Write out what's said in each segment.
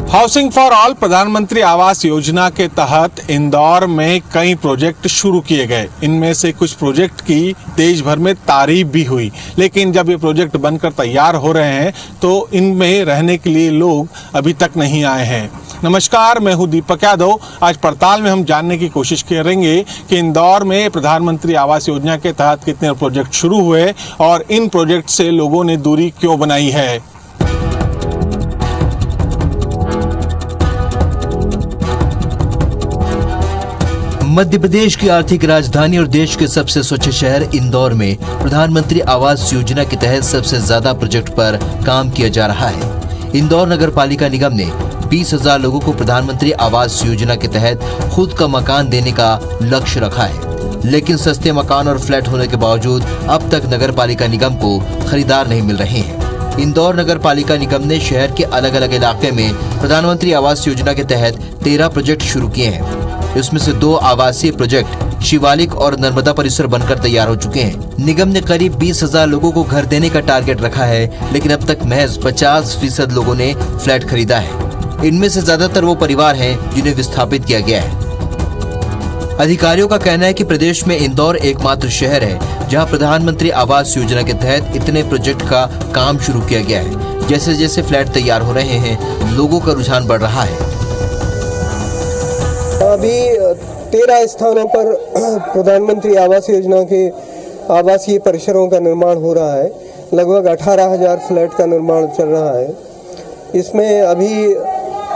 Housing for all प्रधानमंत्री आवास योजना के तहत इंदौर में कई प्रोजेक्ट शुरू किए गए। इनमें से कुछ प्रोजेक्ट की देश भर में तारीफ भी हुई, लेकिन जब ये प्रोजेक्ट बनकर तैयार हो रहे हैं तो इनमें रहने के लिए लोग अभी तक नहीं आए हैं। नमस्कार, मैं हूं दीपक यादव। आज पड़ताल में हम जानने की कोशिश करेंगे कि इंदौर में प्रधानमंत्री आवास योजना के तहत कितने प्रोजेक्ट शुरू हुए और इन प्रोजेक्ट से लोगों ने दूरी क्यों बनाई है। मध्य प्रदेश की आर्थिक राजधानी और देश के सबसे स्वच्छ शहर इंदौर में प्रधानमंत्री आवास योजना के तहत सबसे ज्यादा प्रोजेक्ट पर काम किया जा रहा है। इंदौर नगर पालिका निगम ने 20,000 लोगों को प्रधानमंत्री आवास योजना के तहत खुद का मकान देने का लक्ष्य रखा है, लेकिन सस्ते मकान और फ्लैट होने के बावजूद अब तक नगर पालिका निगम को खरीदार नहीं मिल रहे हैं। इंदौर नगर पालिका निगम ने शहर के अलग अलग इलाके में प्रधानमंत्री आवास योजना के तहत 13 प्रोजेक्ट शुरू किए हैं। इसमें से 2 आवासीय प्रोजेक्ट शिवालिक और नर्मदा परिसर बनकर तैयार हो चुके हैं। निगम ने करीब 20,000 लोगों को घर देने का टारगेट रखा है, लेकिन अब तक महज 50% लोगों ने फ्लैट खरीदा है। इनमें से ज्यादातर वो परिवार हैं जिन्हें विस्थापित किया गया है। अधिकारियों का कहना है कि प्रदेश में इंदौर एकमात्र शहर है जहां प्रधानमंत्री आवास योजना के तहत इतने प्रोजेक्ट का काम शुरू किया गया है। जैसे जैसे फ्लैट तैयार हो रहे हैं, लोगों का रुझान बढ़ रहा है। अभी 13 स्थानों पर प्रधानमंत्री आवास योजना के आवासीय परिसरों का निर्माण हो रहा है। लगभग 18,000 फ्लैट का निर्माण चल रहा है। इसमें अभी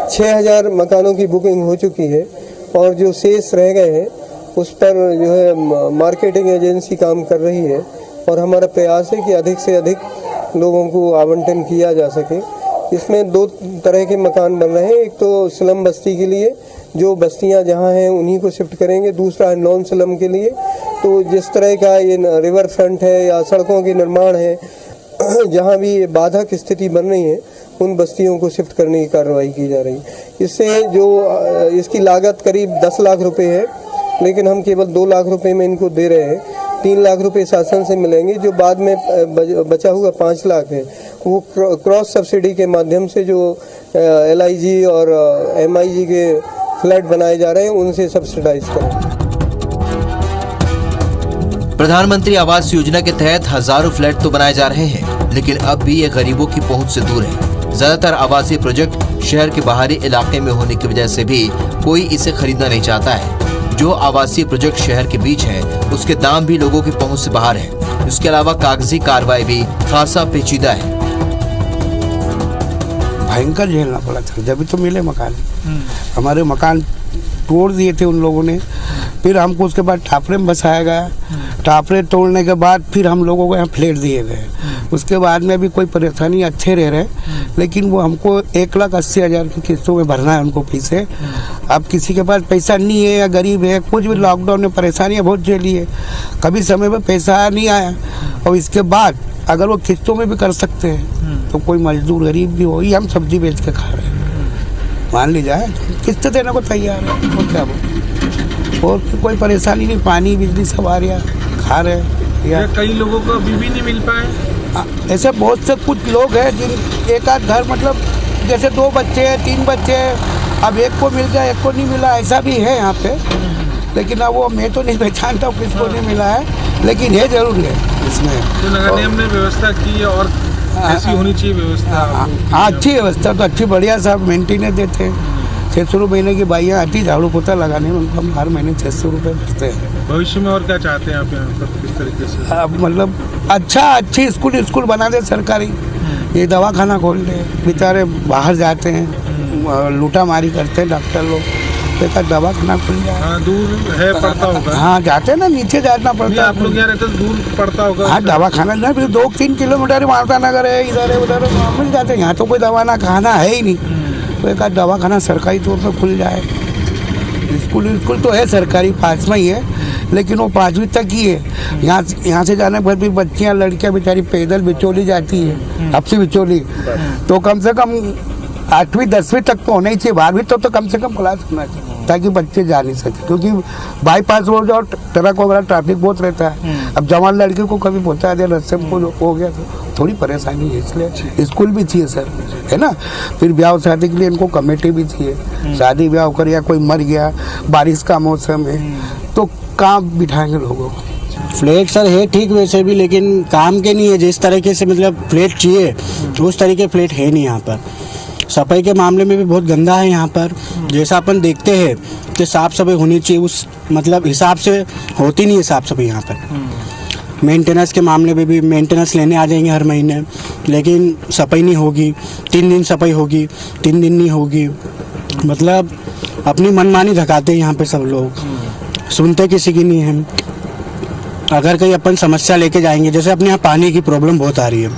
6,000 मकानों की बुकिंग हो चुकी है और जो शेष रह गए हैं उस पर जो है मार्केटिंग एजेंसी काम कर रही है और हमारा प्रयास है कि अधिक से अधिक लोगों को आवंटन किया जा सके। इसमें 2 तरह के मकान बन रहे हैं। एक तो स्लम बस्ती के लिए, जो बस्तियां जहां हैं उन्हीं को शिफ्ट करेंगे। दूसरा है नॉन स्लम के लिए, तो जिस तरह का ये रिवर फ्रंट है या सड़कों के निर्माण है, जहां भी बाधक स्थिति बन रही है उन बस्तियों को शिफ्ट करने की कार्रवाई की जा रही है। इससे जो इसकी लागत करीब 10 लाख रुपए है, लेकिन हम केवल 2 लाख रुपए में इनको दे रहे हैं। 3 लाख रुपए शासन से मिलेंगे। जो बाद में बचा हुआ 5 लाख है वो क्रॉस सब्सिडी के माध्यम से जो LIG और MIG के फ्लैट बनाए जा रहे हैं उनसे सब्सिडाइज करें। प्रधानमंत्री आवास योजना के तहत हजारों फ्लैट तो बनाए जा रहे हैं, लेकिन अब भी ये गरीबों की पहुंच से दूर है। ज्यादातर आवासीय प्रोजेक्ट शहर के बाहरी इलाके में होने की वजह से भी कोई इसे खरीदना नहीं चाहता है। जो आवासीय प्रोजेक्ट शहर के बीच है उसके दाम भी लोगों की पहुंच से बाहर है। इसके अलावा कागजी कार्रवाई भी खासा पेचीदा है। भयंकर झेलना पड़ा था, जब तो मिले मकान। हमारे मकान तोड़ दिए थे उन लोगों ने, फिर हमको उसके बाद टापरे में बसाया गया। टापरे तोड़ने के बाद फिर हम लोगों को यहाँ फ्लैट दिए गए। उसके बाद में भी कोई परेशानी अच्छे रह रहे, लेकिन वो हमको 1,80,000 की किस्तों में भरना है उनको पैसे। अब किसी के पास पैसा नहीं है या गरीब है, कुछ भी लॉकडाउन में परेशानियाँ बहुत झेली है। कभी समय पर पैसा नहीं आया और इसके बाद अगर वो किस्तों में भी कर सकते हैं तो कोई मजदूर गरीब भी हो, ये हम सब्जी बेच के खा रहे हैं, मान ली जाए किस्त देने को तैयार है। और क्या बोल, और कोई परेशानी नहीं, पानी बिजली सब आ रहा, खा रहे। या कई लोगों को अभी भी नहीं मिल पाए। ऐसे बहुत से कुछ लोग हैं जिन एक आध घर, मतलब जैसे 2 बच्चे हैं 3 बच्चे हैं, अब एक को मिल गया एक को नहीं मिला, ऐसा भी है यहाँ पे। लेकिन अब वो मैं तो नहीं पहचानता हूँ किसको नहीं मिला है, लेकिन ये जरूर है इसमें। तो नगर निगम ने व्यवस्था की है और ऐसी होनी चाहिए व्यवस्था। हाँ, अच्छी व्यवस्था तो अच्छी बढ़िया साहब मेंटेनेंस देते हैं। 600 रुपये महीने की बाइयाँ आती झाड़ू पोछा लगाने में, उनको हम हर महीने 600 रुपये भरते हैं। भविष्य में और क्या चाहते हैं आप यहाँ पर, किस तरीके से? अब मतलब अच्छी स्कूल बना दे सरकारी, ये दवाखाना खोल दे। बेचारे बाहर जाते हैं, लूटा मारी करते हैं डॉक्टर लोग, का दवाखाना खुल जाए। हाँ, दूर है पड़ता होगा। हाँ, जाते हैं ना, नीचे जाना पड़ता है। आप लोग यहाँ रहते दूर पड़ता होगा। हाँ, दवाखाना ना फिर 2-3 किलोमीटर माता नगर है, इधर है उधर है, मिल जाते हैं। यहाँ तो कोई दवाना खाना है ही नहीं, तो एक आध दवाखाना सरकारी तौर पर खुल जाए। स्कूल तो है सरकारी, 5वां ही है, लेकिन वो 5वीं तक ही है। यहाँ से जाने पर भी बच्चियाँ लड़कियाँ बेचारी पैदल बिचौली जाती है, आपसी बिचौली। तो कम से कम 8वीं 10वीं तक तो होना ही चाहिए, 12वीं तो कम से कम क्लास होना चाहिए। ताकि बच्चे जा नहीं सके, क्योंकि बाईपास रोड और ट्रक वगैरह ट्रैफिक बहुत रहता है। अब जवान लड़के को कभी पहुंचा दिया रास्ते में कुछ हो गया तो थोड़ी परेशानी है, इसलिए स्कूल भी चाहिए सर, है ना। फिर ब्याह शादी के लिए इनको कमेटी भी चाहिए, शादी ब्याह कर या कोई मर गया, बारिश का मौसम है तो कहाँ बिठाएंगे लोगों को। फ्लैट सर है ठीक वैसे भी, लेकिन काम के नहीं है। जिस तरीके से मतलब फ्लैट चाहिए उस तरीके फ्लैट है नहीं यहाँ पर। सफाई के मामले में भी बहुत गंदा है यहाँ पर। जैसा अपन देखते हैं कि साफ़ सफाई होनी चाहिए उस मतलब हिसाब से होती नहीं है साफ़ सफाई यहाँ पर। मेंटेनेंस के मामले में भी मेंटेनेंस लेने आ जाएंगे हर महीने, लेकिन सफाई नहीं होगी। 3 दिन सफाई होगी, 3 दिन नहीं होगी। मतलब अपनी मनमानी धकाते हैं यहाँ पे सब लोग, सुनते किसी की नहीं है। अगर कहीं अपन समस्या लेके जाएंगे, जैसे अपने यहाँ पानी की प्रॉब्लम बहुत आ रही है,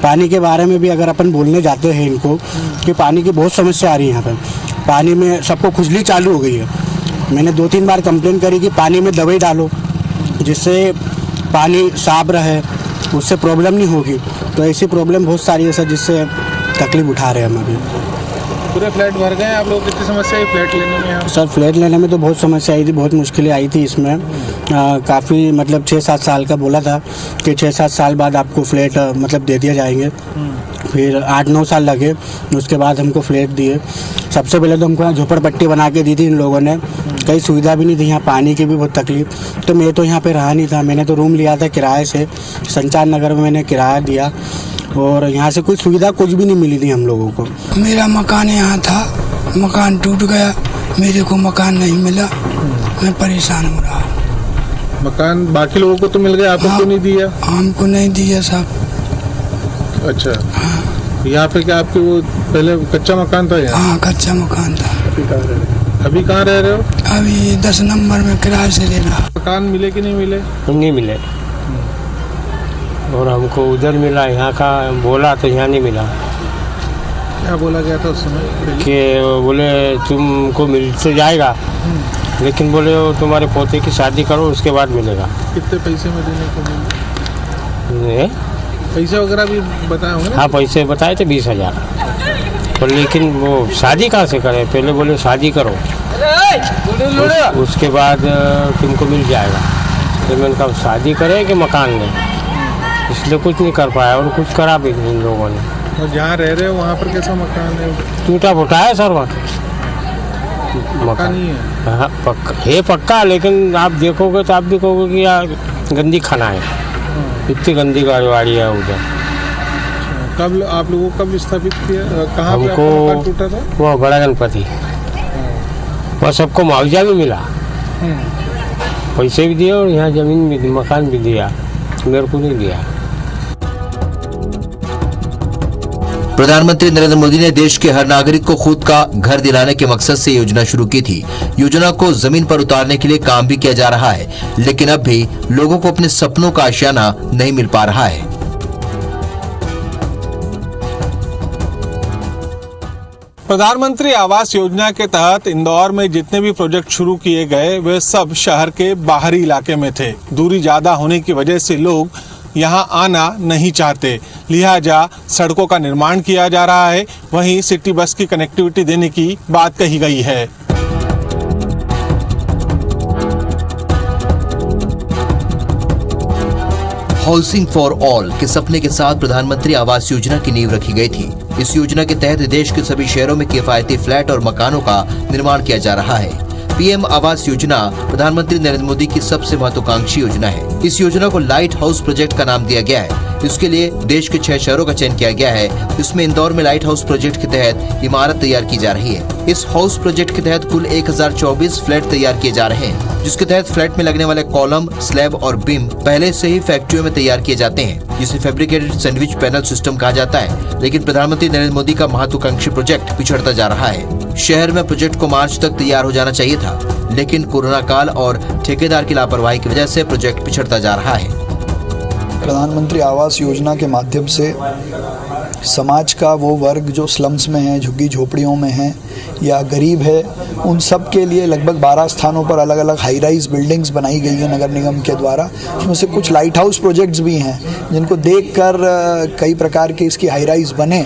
पानी के बारे में भी अगर अपन बोलने जाते हैं इनको कि पानी की बहुत समस्या आ रही है यहाँ पर, पानी में सबको खुजली चालू हो गई है। मैंने 2-3 बार कंप्लेन करी कि पानी में दवाई डालो जिससे पानी साफ रहे, उससे प्रॉब्लम नहीं होगी। तो ऐसी प्रॉब्लम बहुत सारी है सर, जिससे तकलीफ उठा रहे हैं हम अभी। पूरे फ्लैट भर गए आप लोग, कितनी समस्या है फ्लैट लेने में? सर फ्लैट लेने में तो बहुत समस्या आई थी, बहुत मुश्किलें आई थी इसमें। काफ़ी मतलब 6-7 साल का बोला था कि 6-7 साल बाद आपको फ्लैट मतलब दे दिया जाएंगे। फिर 8-9 साल लगे, उसके बाद हमको फ्लैट दिए। सबसे पहले तो हमको यहाँ झोपड़पट्टी बना के दी थी इन लोगों ने, कहीं सुविधा भी नहीं थी, यहाँ पानी की भी बहुत तकलीफ। तो मैं तो यहाँ पे रहा नहीं था, मैंने तो रूम लिया था किराए से, संचार नगर में मैंने किराया दिया और यहाँ से कोई सुविधा कुछ भी नहीं मिली थी हम लोगों को। मेरा मकान यहाँ था, मकान टूट गया, मेरे को मकान नहीं मिला, मैं परेशान हो रहा। मकान बाकी लोगों को तो मिल गया, आपको नहीं दिया? हमको नहीं दिया साहब। अच्छा, यहाँ पे क्या आपके वो पहले कच्चा मकान था यहाँ? हाँ कच्चा मकान था। अभी कहाँ रह रहे हो? अभी 10 नंबर में किराए से ले रहा। मकान मिले कि नहीं मिले? नहीं मिले, और हमको उधर मिला, यहाँ का बोला तो यहाँ नहीं मिला। क्या बोला गया था उस समय? कि बोले तुमको मिल तो जाएगा, लेकिन बोले वो तुम्हारे पोते की शादी करो उसके बाद मिलेगा। कितने पैसे में देने को मिले? पैसे वगैरह भी बताए होंगे? हाँ पैसे बताए थे 20,000, और लेकिन वो शादी कहाँ से करे? पहले बोले शादी करो उसके बाद तुमको मिल जाएगा। तो मैंने कहा शादी करे कि मकान में, इसलिए कुछ नहीं कर पाया और कुछ करा भी इन लोगों ने। और जहाँ रह रहे हो वहाँ पर कैसा मकान है? टूटा फूटा है सर, वहाँ मकान नहीं है? हाँ है पक्का, लेकिन आप देखोगे तो आप भी कहोगे कि यार गंदी खाना है, इतनी गंदी गाड़ी है उधर। कब आप लोगों को कब स्थापित किया? कहाँ पे हमको आपका मकान टूटा था? वो बड़ा गणपति, वह सबको मुआवजा भी मिला, पैसे भी दिए और यहाँ जमीन भी, मकान भी दिया, मेरे को नहीं दिया। प्रधानमंत्री नरेंद्र मोदी ने देश के हर नागरिक को खुद का घर दिलाने के मकसद से योजना शुरू की थी। योजना को जमीन पर उतारने के लिए काम भी किया जा रहा है, लेकिन अब भी लोगों को अपने सपनों का आशियाना नहीं मिल पा रहा है। प्रधानमंत्री आवास योजना के तहत इंदौर में जितने भी प्रोजेक्ट शुरू किए गए वे सब शहर के बाहरी इलाके में थे। दूरी ज्यादा होने की वजह से लोग यहाँ आना नहीं चाहते, लिहाजा सड़कों का निर्माण किया जा रहा है। वहीं सिटी बस की कनेक्टिविटी देने की बात कही गई है। हाउसिंग फॉर ऑल के सपने के साथ प्रधानमंत्री आवास योजना की नींव रखी गई थी। इस योजना के तहत देश के सभी शहरों में किफायती फ्लैट और मकानों का निर्माण किया जा रहा है। पीएम आवास योजना प्रधानमंत्री नरेंद्र मोदी की सबसे महत्वाकांक्षी योजना है। इस योजना को लाइट हाउस प्रोजेक्ट का नाम दिया गया है। इसके लिए देश के 6 शहरों का चयन किया गया है। इसमें इंदौर में लाइट हाउस प्रोजेक्ट के तहत इमारत तैयार की जा रही है। इस हाउस प्रोजेक्ट के तहत कुल 1024 फ्लैट तैयार किए जा रहे हैं, जिसके तहत फ्लैट में लगने वाले कॉलम, स्लैब और बीम पहले से ही फैक्ट्रियों में तैयार किए जाते हैं, जिसे फैब्रिकेटेड सैंडविच पैनल सिस्टम कहा जाता है। लेकिन प्रधानमंत्री नरेंद्र मोदी का महत्वाकांक्षी प्रोजेक्ट पिछड़ता जा रहा है। शहर में प्रोजेक्ट को मार्च तक तैयार हो जाना चाहिए था, लेकिन कोरोना काल और ठेकेदार की लापरवाही की वजह से प्रोजेक्ट पिछड़ता जा रहा है। प्रधानमंत्री आवास योजना के माध्यम से समाज का वो वर्ग जो स्लम्स में है, झुग्गी झोपड़ियों में है या गरीब है, उन सब के लिए लगभग 12 स्थानों पर अलग अलग हाई राइज बिल्डिंग्स बनाई गई हैं नगर निगम के द्वारा। उसमें से कुछ लाइट हाउस प्रोजेक्ट्स भी हैं जिनको देखकर कई प्रकार के इसकी हाई राइज बने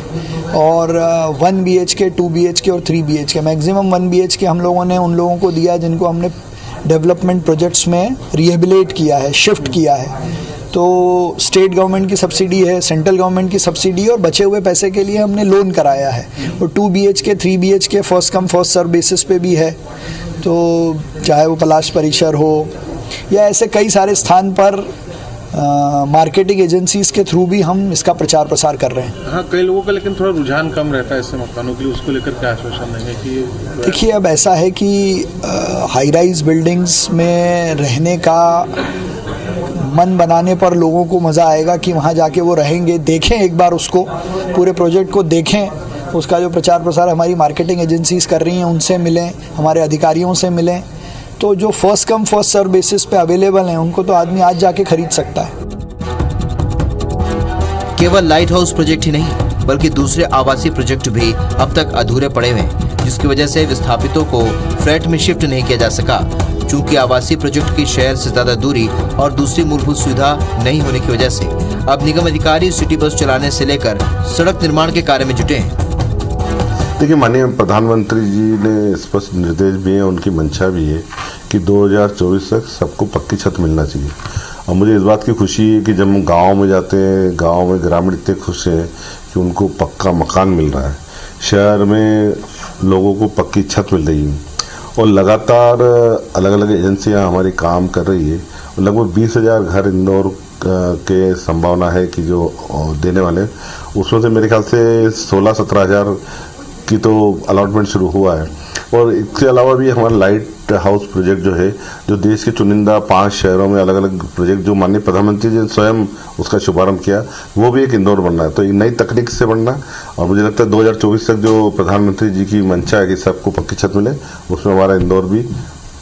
और 1 BHK, 2 BHK और 3 BHK, मैक्सिमम 1 BHK हम लोगों ने उन लोगों को दिया जिनको हमने डेवलपमेंट प्रोजेक्ट्स में रिहेबिलेट किया है, शिफ्ट किया है। तो स्टेट गवर्नमेंट की सब्सिडी है, सेंट्रल गवर्नमेंट की सब्सिडी है और बचे हुए पैसे के लिए हमने लोन कराया है। और 2 BHK, 3 BHK first come first serve basis पे भी है। तो चाहे वो पलाश परिसर हो या ऐसे कई सारे स्थान पर मार्केटिंग एजेंसीज के थ्रू भी हम इसका प्रचार प्रसार कर रहे हैं। हाँ, कई लोगों का लेकिन थोड़ा रुझान कम रहता है ऐसे मकानों के लिए, उसको लेकर क्या आश्वासन देंगे कि? देखिए, अब ऐसा है कि हाई राइज बिल्डिंग्स में रहने का मन बनाने पर लोगों को मज़ा आएगा कि वहाँ जाके वो रहेंगे, देखें एक बार उसको, पूरे प्रोजेक्ट को देखें, उसका जो प्रचार प्रसार हमारी मार्केटिंग एजेंसीज कर रही हैं उनसे मिलें, हमारे अधिकारियों से मिलें। तो जो first come first serve basis पे अवेलेबल हैं उनको तो आदमी आज जाके खरीद सकता है। केवल लाइट हाउस प्रोजेक्ट ही नहीं बल्कि दूसरे आवासीय प्रोजेक्ट भी अब तक अधूरे पड़े हुए हैं, जिसकी वजह से विस्थापितों को फ्लैट में शिफ्ट नहीं किया जा सका। चूंकि आवासीय प्रोजेक्ट की शहर से ज्यादा दूरी और दूसरी मूलभूत सुविधा नहीं होने की वजह से अब निगम अधिकारी सिटी बस चलाने से लेकर सड़क निर्माण के कार्य में जुटे हैं। देखिए, माननीय प्रधानमंत्री जी ने स्पष्ट निर्देश भी हैं, उनकी मंशा भी है कि 2024 तक सबको पक्की छत मिलना चाहिए। और मुझे इस बात की खुशी है कि जब हम गाँव में जाते हैं, गाँव में ग्रामीण इतने खुश हैं कि उनको पक्का मकान मिल रहा है, शहर में लोगों को पक्की छत मिल रही है और लगातार अलग अलग एजेंसियां हमारी काम कर रही है। लगभग 20,000 घर इंदौर के संभावना है कि जो देने वाले, उसमें से मेरे ख्याल से 16-17 हज़ार की तो अलॉटमेंट शुरू हुआ है। और इसके अलावा भी हमारा लाइट हाउस प्रोजेक्ट जो है, जो देश के चुनिंदा 5 शहरों में अलग अलग प्रोजेक्ट जो माननीय प्रधानमंत्री जी ने स्वयं उसका शुभारंभ किया, वो भी एक इंदौर बनना है। तो एक नई तकनीक से बनना, और मुझे लगता है 2024 तक जो प्रधानमंत्री जी की मंशा है कि सबको पक्की छत मिले, उसमें हमारा इंदौर भी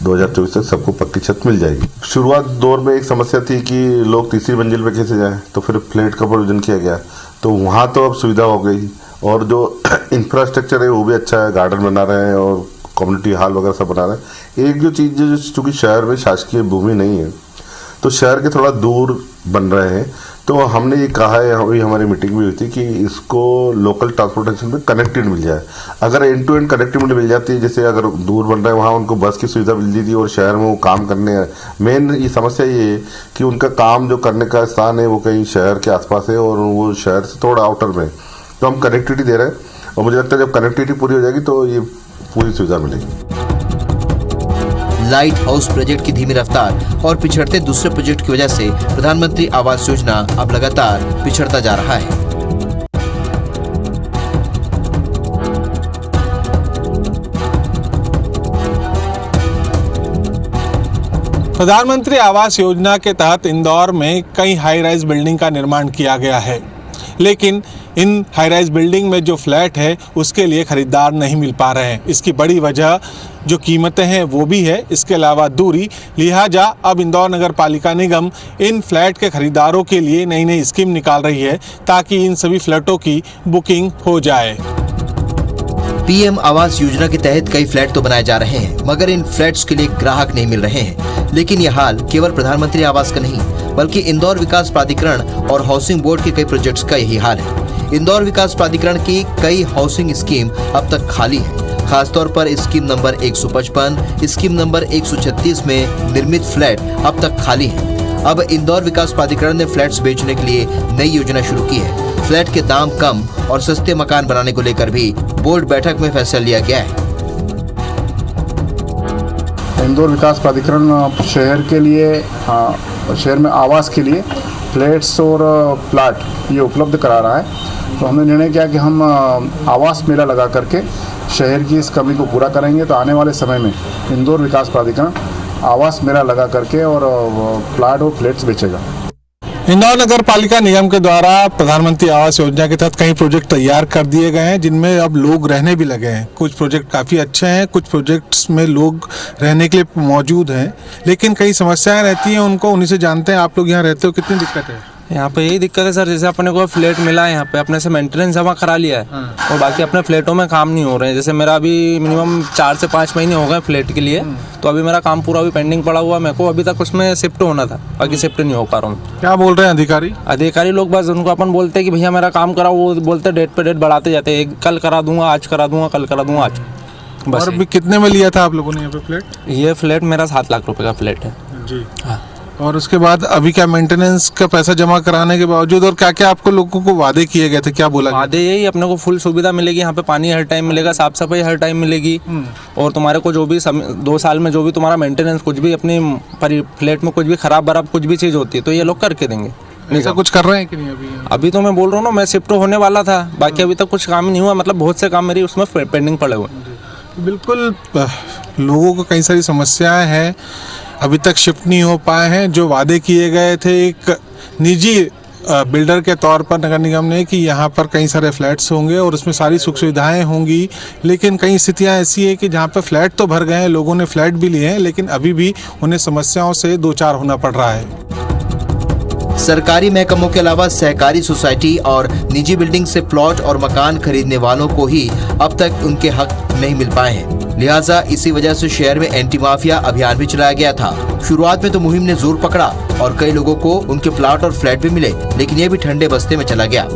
2024 तक सबको पक्की छत मिल जाएगी। शुरुआत दौर में एक समस्या थी कि लोग तीसरी मंजिल पे कैसे जाएं, तो फिर फ्लैट का प्रोविजन किया गया, तो वहाँ तो अब सुविधा हो गई और जो इंफ्रास्ट्रक्चर है वो भी अच्छा है, गार्डन बना रहे हैं और कम्युनिटी हॉल वगैरह सब बना रहे हैं। एक जो चीज़ जो चूँकि शहर में शासकीय भूमि नहीं है तो शहर के थोड़ा दूर बन रहे हैं, तो हमने ये कहा है, अभी हमारी मीटिंग भी हुई थी कि इसको लोकल ट्रांसपोर्टेशन में कनेक्टेड मिल जाए। अगर एंड टू एंड कनेक्टिविटी मिल जाती है, जैसे अगर दूर बन रहा है वहाँ उनको बस की सुविधा मिल जाती और शहर में वो काम करने, मेन ये समस्या ये है कि उनका काम जो करने का स्थान है वो कहीं शहर के आसपास है और वो शहर से थोड़ा आउटर में, तो हम कनेक्टिविटी दे रहे हैं और मुझे लगता है जब कनेक्टिविटी पूरी हो जाएगी तो ये पूरी सुविधा मिलेगी। लाइट हाउस प्रोजेक्ट की धीमी रफ्तार और पिछड़ते दूसरे प्रोजेक्ट की वजह से प्रधानमंत्री आवास योजना अब लगातार पिछड़ता जा रहा है। प्रधानमंत्री आवास योजना के तहत इंदौर में कई हाई राइज बिल्डिंग का निर्माण किया गया है, लेकिन इन हाई राइज बिल्डिंग में जो फ्लैट है उसके लिए खरीदार नहीं मिल पा रहे हैं। इसकी बड़ी वजह जो कीमतें हैं वो भी है, इसके अलावा दूरी। लिहाजा अब इंदौर नगर पालिका निगम इन फ्लैट के खरीदारों के लिए नई नई स्कीम निकाल रही है ताकि इन सभी फ्लैटों की बुकिंग हो जाए। पीएम आवास योजना के तहत कई फ्लैट तो बनाए जा रहे हैं, मगर इन फ्लैट्स के लिए ग्राहक नहीं मिल रहे हैं। लेकिन यह हाल केवल प्रधानमंत्री आवास का नहीं बल्कि इंदौर विकास प्राधिकरण और हाउसिंग बोर्ड के कई प्रोजेक्ट्स का यही हाल है। इंदौर विकास प्राधिकरण की कई हाउसिंग स्कीम अब तक खाली है। खासतौर पर स्कीम नंबर 155, स्कीम नंबर 136 में निर्मित फ्लैट अब तक खाली है। अब इंदौर विकास प्राधिकरण ने फ्लैट्स बेचने के लिए नई योजना शुरू की है। फ्लैट के दाम कम और सस्ते मकान बनाने को लेकर भी बोर्ड बैठक में फैसला लिया गया है। इंदौर विकास प्राधिकरण शहर के लिए, शहर में आवास के लिए फ्लैट्स और प्लाट ये उपलब्ध करा रहा है। तो हमने निर्णय किया कि हम आवास मेला लगा करके शहर की इस कमी को पूरा करेंगे। तो आने वाले समय में इंदौर विकास प्राधिकरण आवास मेला लगा करके और प्लाट और फ्लैट्स बेचेगा। इंदौर नगर पालिका निगम के द्वारा प्रधानमंत्री आवास योजना के तहत कई प्रोजेक्ट तैयार कर दिए गए हैं जिनमें अब लोग रहने भी लगे हैं। कुछ प्रोजेक्ट काफ़ी अच्छे हैं, कुछ प्रोजेक्ट्स में लोग रहने के लिए मौजूद हैं, लेकिन कई समस्याएं रहती हैं उनको, उन्हीं से जानते हैं। आप लोग यहाँ रहते हो, कितनी दिक्कत है? यहाँ पे यही दिक्कत है सर, जैसे अपने को फ्लैट मिला है यहाँ पे, अपने से मेंटेनेंस जमा करा लिया है और बाकी अपने फ्लैटों में काम नहीं हो रहे हैं। जैसे मेरा अभी मिनिमम 4 से 5 महीने हो गए फ्लैट के लिए, तो अभी मेरा काम पूरा अभी पेंडिंग पड़ा हुआ, मेरे को अभी तक उसमें शिफ्ट होना था, बाकी शिफ्ट नहीं हो पा रहा हूँ। क्या बोल रहे हैं अधिकारी लोग बस उनको अपन बोलते हैं कि भैया मेरा काम कराओ, वो बोलते डेट पे डेट बढ़ाते जाते हैं, कल करा दूंगा, आज करा दूंगा, कल करा दूंगा, आज बस। और अभी कितने में लिया था आप लोगों ने यहाँ पे फ्लैट? ये फ्लैट मेरा 7 लाख रुपए का फ्लैट है जी। हाँ। और उसके बाद अभी क्या मेंटेनेंस का पैसा जमा कराने के बावजूद और क्या क्या आपको लोगों को वादे किए गए थे, क्या बोला? वादे यही, अपने को फुल सुविधा मिलेगी यहाँ पे, पानी हर टाइम मिलेगा, साफ सफाई हर टाइम मिलेगी, और तुम्हारे को जो भी 2 साल में जो भी तुम्हारा मेंटेनेंस कुछ भी अपनी फ्लैट में कुछ भी खराब बराब कुछ भी चीज़ होती है तो ये लोग करके देंगे। ऐसा कुछ कर रहे हैं कि नहीं? अभी तो मैं बोल रहा हूँ ना, मैं शिफ्ट होने वाला था, बाकी अभी तक कुछ काम नहीं हुआ, मतलब बहुत से काम मेरी उसमें पेंडिंग पड़े हुए। बिल्कुल, लोगों को कई सारी समस्याएं हैं, अभी तक शिफ्ट नहीं हो पाए हैं। जो वादे किए गए थे एक निजी बिल्डर के तौर पर नगर निगम ने कि यहाँ पर कई सारे फ्लैट्स होंगे और उसमें सारी सुख सुविधाएं होंगी, लेकिन कई स्थितियाँ ऐसी है कि जहाँ पर फ्लैट तो भर गए हैं, लोगों ने फ्लैट भी लिए हैं, लेकिन अभी भी उन्हें समस्याओं से दो चार होना पड़ रहा है। सरकारी महकमों के अलावा सहकारी सोसाइटी और निजी बिल्डिंग से प्लॉट और मकान खरीदने वालों को ही अब तक उनके हक नहीं मिल पाए हैं। लिहाजा इसी वजह से शहर में एंटी माफिया अभियान भी चलाया गया था। शुरुआत में तो मुहिम ने जोर पकड़ा और कई लोगों को उनके प्लॉट और फ्लैट भी मिले, लेकिन ये भी ठंडे बस्ते में चला गया।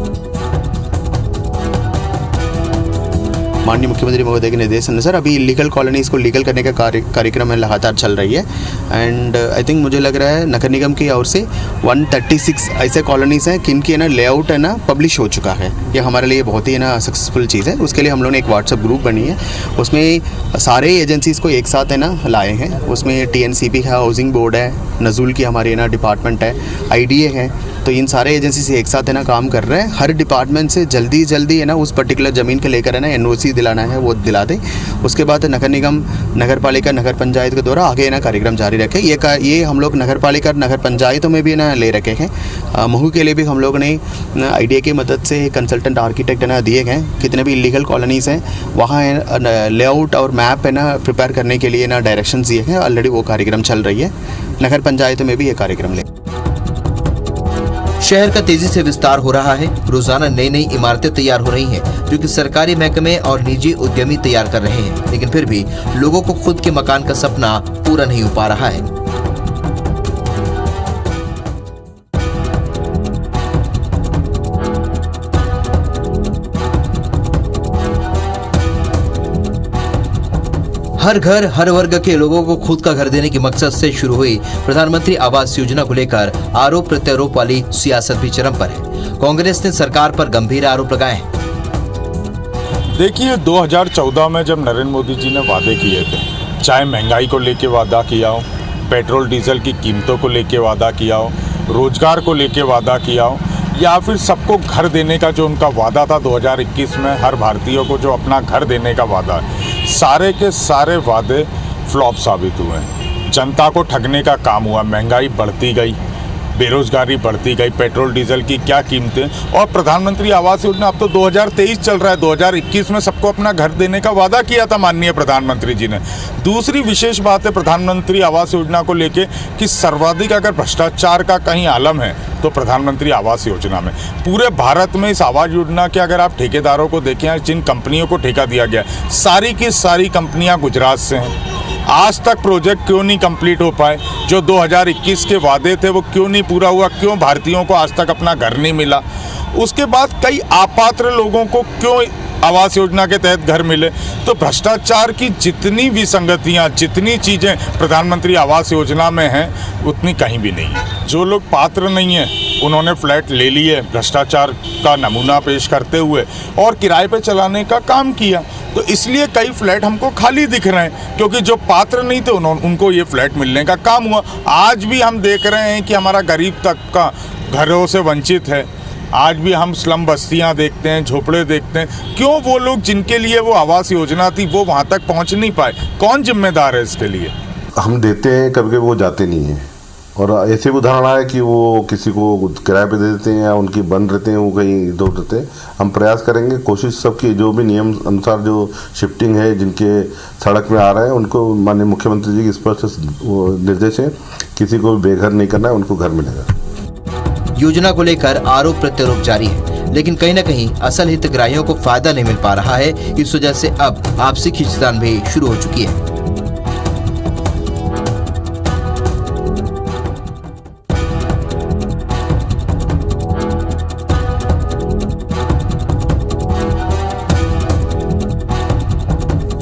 माननीय मुख्यमंत्री महोदय के निर्देश अनुसार अभी इलीगल कॉलोनीज़ को लीगल करने का कार्यक्रम है, लगातार चल रही है। एंड आई थिंक मुझे लग रहा है नगर निगम की ओर से 136 ऐसे कॉलोनीज़ हैं जिनकी ना लेआउट है ना पब्लिश हो चुका है। ये हमारे लिए बहुत ही ना सक्सेसफुल चीज़ है। उसके लिए हम लोगों ने एक व्हाट्सएप ग्रुप बनी है, उसमें सारे एजेंसीज़ को एक साथ है ना लाए हैं। उसमें TNCP है, हाउसिंग बोर्ड है, नज़ुल की हमारी ना डिपार्टमेंट है, IDA है, तो इन सारे एजेंसी से एक साथ है ना काम कर रहे हैं। हर डिपार्टमेंट से जल्दी है ना उस पर्टिकुलर ज़मीन के लेकर है ना NOC दिलाना है वो दिला दे। उसके बाद नगर निगम, नगर पालिका, नगर पंचायत के द्वारा आगे ना कार्यक्रम जारी रखें। ये हम लोग नगर पालिका, नगर पंचायतों में भी ना ले रखे हैं। महू के लिए भी हम लोग ने IDA की मदद से कंसल्टेंट आर्किटेक्ट ना दिए गए। कितने भी इलीगल कॉलोनीज़ हैं वहाँ लेआउट और मैप है ना प्रिपेयर करने के लिए ना डायरेक्शन दिए हैं। ऑलरेडी वो कार्यक्रम चल रही है। नगर पंचायतों में भी ये कार्यक्रम ले। शहर का तेजी से विस्तार हो रहा है। रोजाना नई नई इमारतें तैयार हो रही हैं, जो कि सरकारी महकमे और निजी उद्यमी तैयार कर रहे हैं, लेकिन फिर भी लोगों को खुद के मकान का सपना पूरा नहीं हो पा रहा है। हर घर हर वर्ग के लोगों को खुद का घर देने के मकसद से शुरू हुई प्रधानमंत्री आवास योजना को लेकर आरोप प्रत्यारोप वाली सियासत भी चरम पर है। कांग्रेस ने सरकार पर गंभीर आरोप लगाए हैं। देखिए, 2014 में जब नरेंद्र मोदी जी ने वादे किए थे, चाहे महंगाई को लेके वादा किया हो, पेट्रोल डीजल की कीमतों को लेके वादा किया हो, रोजगार को लेके वादा किया हो, या फिर सबको घर देने का जो उनका वादा था 2021 में, हर भारतीय को जो अपना घर देने का वादा है, सारे के सारे वादे फ्लॉप साबित हुए हैं। जनता को ठगने का काम हुआ। महंगाई बढ़ती गई, बेरोजगारी बढ़ती गई, पेट्रोल डीजल की क्या कीमतें। और प्रधानमंत्री आवास योजना अब तो 2023 चल रहा है, 2021 में सबको अपना घर देने का वादा किया था माननीय प्रधानमंत्री जी ने। दूसरी विशेष बात है प्रधानमंत्री आवास योजना को लेके कि सर्वाधिक अगर भ्रष्टाचार का कहीं आलम है तो प्रधानमंत्री आवास योजना में। पूरे भारत में इस आवास योजना के अगर आप ठेकेदारों को देखें, जिन कंपनियों को ठेका दिया गया, सारी की सारी कंपनियां गुजरात से हैं। आज तक प्रोजेक्ट क्यों नहीं कंप्लीट हो पाए? जो 2021 के वादे थे वो क्यों नहीं पूरा हुआ? क्यों भारतीयों को आज तक अपना घर नहीं मिला? उसके बाद कई अपात्र लोगों को क्यों आवास योजना के तहत घर मिले? तो भ्रष्टाचार की जितनी विसंगतियां, जितनी चीज़ें प्रधानमंत्री आवास योजना में हैं, उतनी कहीं भी नहीं है। जो लोग पात्र नहीं हैं उन्होंने फ्लैट ले लिए भ्रष्टाचार का नमूना पेश करते हुए और किराए पे चलाने का काम किया। तो इसलिए कई फ्लैट हमको खाली दिख रहे हैं, क्योंकि जो पात्र नहीं थे उनको ये फ्लैट मिलने का काम हुआ। आज भी हम देख रहे हैं कि हमारा गरीब तबका घरों से वंचित है। आज भी हम स्लम बस्तियां देखते हैं, झोपड़े देखते हैं। क्यों वो लोग जिनके लिए वो आवास योजना थी वो वहाँ तक पहुँच नहीं पाए? कौन जिम्मेदार है इसके लिए? हम देते हैं, कभी वो जाते नहीं हैं। और ऐसे भी उदाहरण आया कि वो किसी को किराए पे दे देते हैं या उनकी बंद रहते हैं, वो कहीं इधर रहते हैं। हम प्रयास करेंगे, कोशिश सबकी जो भी नियम अनुसार जो शिफ्टिंग है, जिनके सड़क में आ रहे हैं, उनको माननीय मुख्यमंत्री जी की स्पष्ट निर्देश है, किसी को बेघर नहीं करना है, उनको घर मिलेगा। योजना को लेकर आरोप प्रत्यारोप जारी है, लेकिन कहीं न कहीं असल हितग्राहियों को फायदा नहीं मिल पा रहा है। इस वजह से अब आपसी खींचतान भी शुरू हो चुकी है।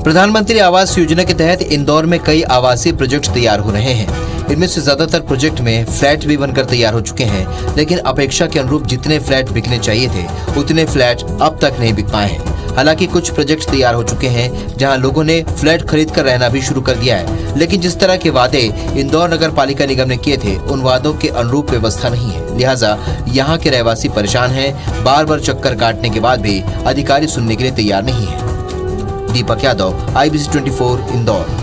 प्रधानमंत्री आवास योजना के तहत इंदौर में कई आवासीय प्रोजेक्ट तैयार हो रहे हैं। इनमें से ज्यादातर प्रोजेक्ट में फ्लैट भी बनकर तैयार हो चुके हैं, लेकिन अपेक्षा के अनुरूप जितने फ्लैट बिकने चाहिए थे उतने फ्लैट अब तक नहीं बिक पाए हैं। हालांकि कुछ प्रोजेक्ट तैयार हो चुके हैं जहां लोगों ने फ्लैट खरीद कर रहना भी शुरू कर दिया है, लेकिन जिस तरह के वादे इंदौर नगर पालिका निगम ने किए थे उन वादों के अनुरूप व्यवस्था नहीं है। लिहाजा यहाँ के रहवासी परेशान हैं। बार बार चक्कर काटने के बाद भी अधिकारी सुनने के लिए तैयार नहीं है। दीपक यादव, IBC 24 इंदौर।